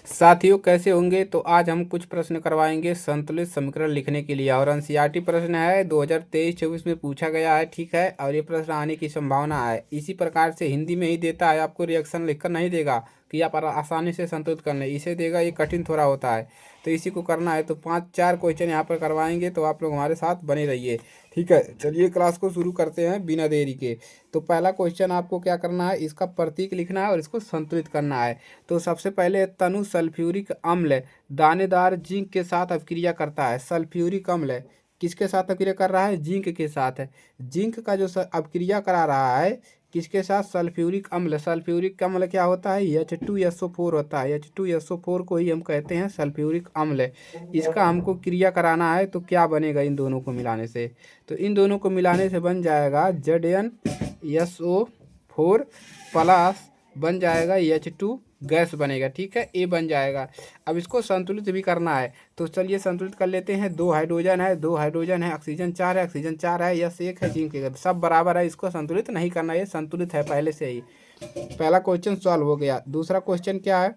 साथियों कैसे होंगे? तो आज हम कुछ प्रश्न करवाएंगे संतुलित समीकरण लिखने के लिए, और एनसीईआरटी प्रश्न है 2023-24 में पूछा गया है, ठीक है। और ये प्रश्न आने की संभावना है। इसी प्रकार से हिंदी में ही देता है, आपको रिएक्शन लिखकर नहीं देगा कि आप आसानी से संतुलित कर लें, इसे देगा, ये कठिन थोड़ा होता है। तो इसी को करना है। तो 5-4 क्वेश्चन यहाँ पर करवाएंगे, तो आप लोग हमारे साथ बने रहिए, ठीक है। चलिए क्लास को शुरू करते हैं बिना देरी के। तो पहला क्वेश्चन आपको क्या करना है, इसका प्रतीक लिखना है और इसको संतुलित करना है। तो सबसे पहले तनु सल्फ्यूरिक अम्ल दानेदार जिंक के साथ अभिक्रिया करता है। सल्फ्यूरिक अम्ल किसके साथ अभिक्रिया कर रहा है? जिंक के साथ। जिंक का जो अभिक्रिया करा रहा है किसके साथ? सल्फ्यूरिक अम्ल। सल्फ्यूरिक अम्ल क्या होता है? H2SO4 होता है। H2SO4 को ही हम कहते हैं सल्फ्यूरिक अम्ल। इसका हमको क्रिया कराना है, तो क्या बनेगा इन दोनों को मिलाने से? तो इन दोनों को मिलाने से बन जाएगा ZnSO4 प्लस बन जाएगा H2 गैस बनेगा, ठीक है, ए बन जाएगा। अब इसको संतुलित भी करना है, तो चलिए संतुलित कर लेते हैं। 2 हाइड्रोजन है, 2 हाइड्रोजन है, ऑक्सीजन 4 है, ऑक्सीजन 4 है, यस 1 है, जिंक 1 है, सब बराबर है। इसको संतुलित नहीं करना, ये संतुलित है पहले से ही। पहला क्वेश्चन सॉल्व हो गया। दूसरा क्वेश्चन क्या है,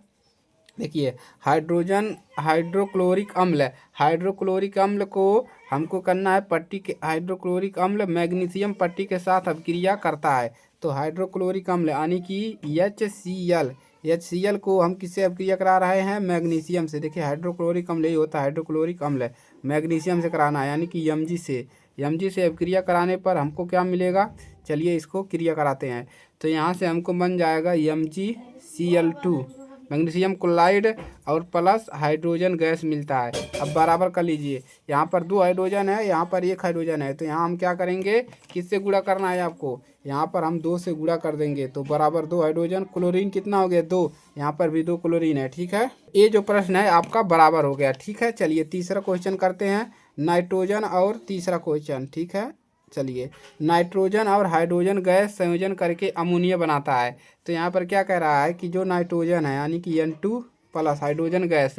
देखिए, हाइड्रोजन हाइड्रोक्लोरिक अम्ल। हाइड्रोक्लोरिक अम्ल को हमको करना है पट्टी के, हाइड्रोक्लोरिक अम्ल मैग्नीशियम पट्टी के साथ अभिक्रिया करता है। तो हाइड्रोक्लोरिक अम्ल यानी कि HCl को हम किससे अभिक्रिया करा रहे हैं? मैग्नीशियम से। देखिए हाइड्रोक्लोरिक अम्ल यही होता है, हाइड्रोक्लोरिक अम्ल मैग्नीशियम से कराना है, यानी कि Mg से। Mg से अभिक्रिया कराने पर हमको क्या मिलेगा? चलिए इसको क्रिया कराते हैं। तो यहाँ से हमको बन जाएगा MgCl2 मैग्नीशियम क्लोराइड और प्लस हाइड्रोजन गैस मिलता है। अब बराबर कर लीजिए, यहाँ पर 2 हाइड्रोजन है, यहाँ पर 1 हाइड्रोजन है। तो यहाँ हम क्या करेंगे, किससे गुणा करना है आपको? यहाँ पर हम 2 से गुणा कर देंगे, तो बराबर 2 हाइड्रोजन। क्लोरीन कितना हो गया? 2। यहाँ पर भी 2 क्लोरीन है, ठीक है। ये जो प्रश्न है आपका बराबर हो गया, ठीक है। चलिए तीसरा क्वेश्चन करते हैं, नाइट्रोजन और तीसरा क्वेश्चन, ठीक है। चलिए, नाइट्रोजन और हाइड्रोजन गैस संयोजन करके अमोनिया बनाता है। तो यहाँ पर क्या कह रहा है कि जो नाइट्रोजन है यानी कि N2 plus hydrogen gas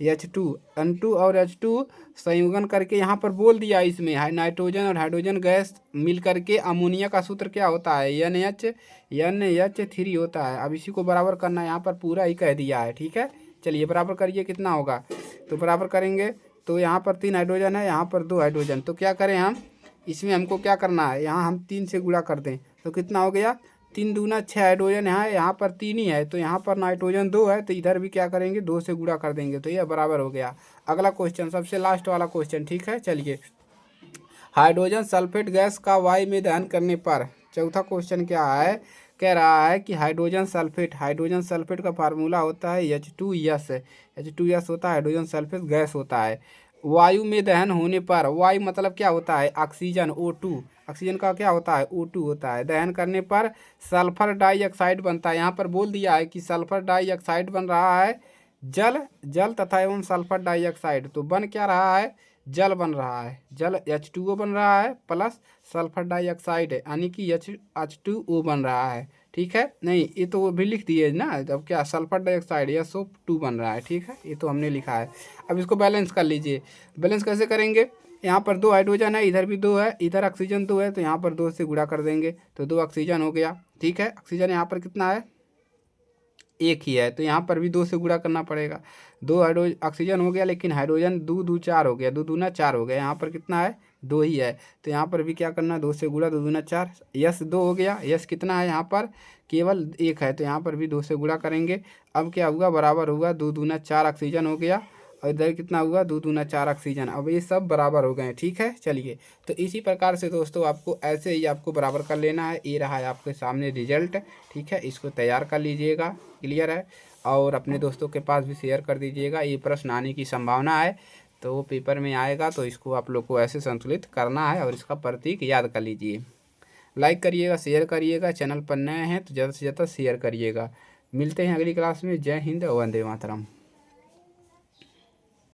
H2, N2 और H2 संयोजन करके, यहाँ पर बोल दिया इसमें नाइट्रोजन और हाइड्रोजन गैस मिल करके अमोनिया का सूत्र क्या होता है? NH3 होता है। अब इसी को बराबर करना है, यहाँ पर पूरा ही कह दिया है, ठीक है। चलिए बराबर करिए, कितना होगा? तो बराबर करेंगे तो यहाँ पर 3 हाइड्रोजन है, यहाँ पर 2 हाइड्रोजन। तो क्या करें हम, इसमें हमको क्या करना है, यहाँ हम 3 से गुणा कर दें, तो कितना हो गया? 3 दूना 6 हाइड्रोजन है, यहाँ पर 3 ही है, तो यहाँ पर नाइट्रोजन 2 है, तो इधर भी क्या करेंगे? 2 से गुणा कर देंगे, तो यह बराबर हो गया। अगला क्वेश्चन, सबसे लास्ट वाला क्वेश्चन, ठीक है। चलिए, हाइड्रोजन सल्फेट गैस का वायु में दहन करने पर, चौथा क्वेश्चन क्या है, कह रहा है कि हाइड्रोजन सल्फेट का फार्मूला होता है H2S। H2S होता है, हाइड्रोजन सल्फेट गैस होता है। वायु में दहन होने पर, वायु मतलब क्या होता है? Oxygen, O2। ऑक्सीजन का क्या होता है? O2 होता है। दहन करने पर सल्फर डाइऑक्साइड बनता है। यहाँ पर बोल दिया है कि सल्फर डाइऑक्साइड बन रहा है, जल तथा एवं सल्फर डाइऑक्साइड। तो बन क्या रहा है? जल बन रहा है, जल H2O बन रहा है प्लस सल्फर डाइऑक्साइड है, यानी कि H2O बन रहा है, ठीक है। नहीं, ये तो वो भी लिख दिए ना, अब क्या सल्फर डाइऑक्साइड SO2 बन रहा है, ठीक है, ये तो हमने लिखा है। अब इसको बैलेंस कर लीजिए। बैलेंस कैसे करेंगे? यहाँ पर 2 हाइड्रोजन है, इधर भी 2 है, इधर ऑक्सीजन 2 है, तो यहाँ पर 2 से गुणा कर देंगे, तो 2 ऑक्सीजन हो गया, ठीक है। ऑक्सीजन यहाँ पर कितना है? 1 ही है, तो यहाँ पर भी 2 से गुणा करना पड़ेगा। 2 हाइड्रोजन ऑक्सीजन हो गया, लेकिन हाइड्रोजन 2 2 4 हो गया, 2 दूना 4 हो गया। यहाँ पर कितना है? 2 ही है, तो यहाँ पर भी क्या करना है? 2 से गुणा, 2 दूना 4, यस 2 हो गया। यस कितना है? यहाँ पर केवल 1 है, तो यहाँ पर भी 2 से गुणा करेंगे। अब क्या हुआ? बराबर हुआ, 2 दूना 4 ऑक्सीजन हो गया, और इधर कितना हुआ? 2 दूना 4 ऑक्सीजन। अब ये सब बराबर हो गए, ठीक है। चलिए, तो इसी प्रकार से दोस्तों आपको ऐसे ही आपको बराबर कर लेना है। ये रहा है आपके सामने रिजल्ट, ठीक है। इसको तैयार कर लीजिएगा, क्लियर है, और अपने दोस्तों के पास भी शेयर कर दीजिएगा। ये प्रश्न आने की संभावना है, तो वो पेपर में आएगा, तो इसको आप लोग को ऐसे संतुलित करना है, और इसका प्रतीक याद कर लीजिए। लाइक करिएगा, शेयर करिएगा, चैनल पर नए हैं तो ज़्यादा से ज़्यादा शेयर करिएगा। मिलते हैं अगली क्लास में। जय हिंद, वंदे मातरम।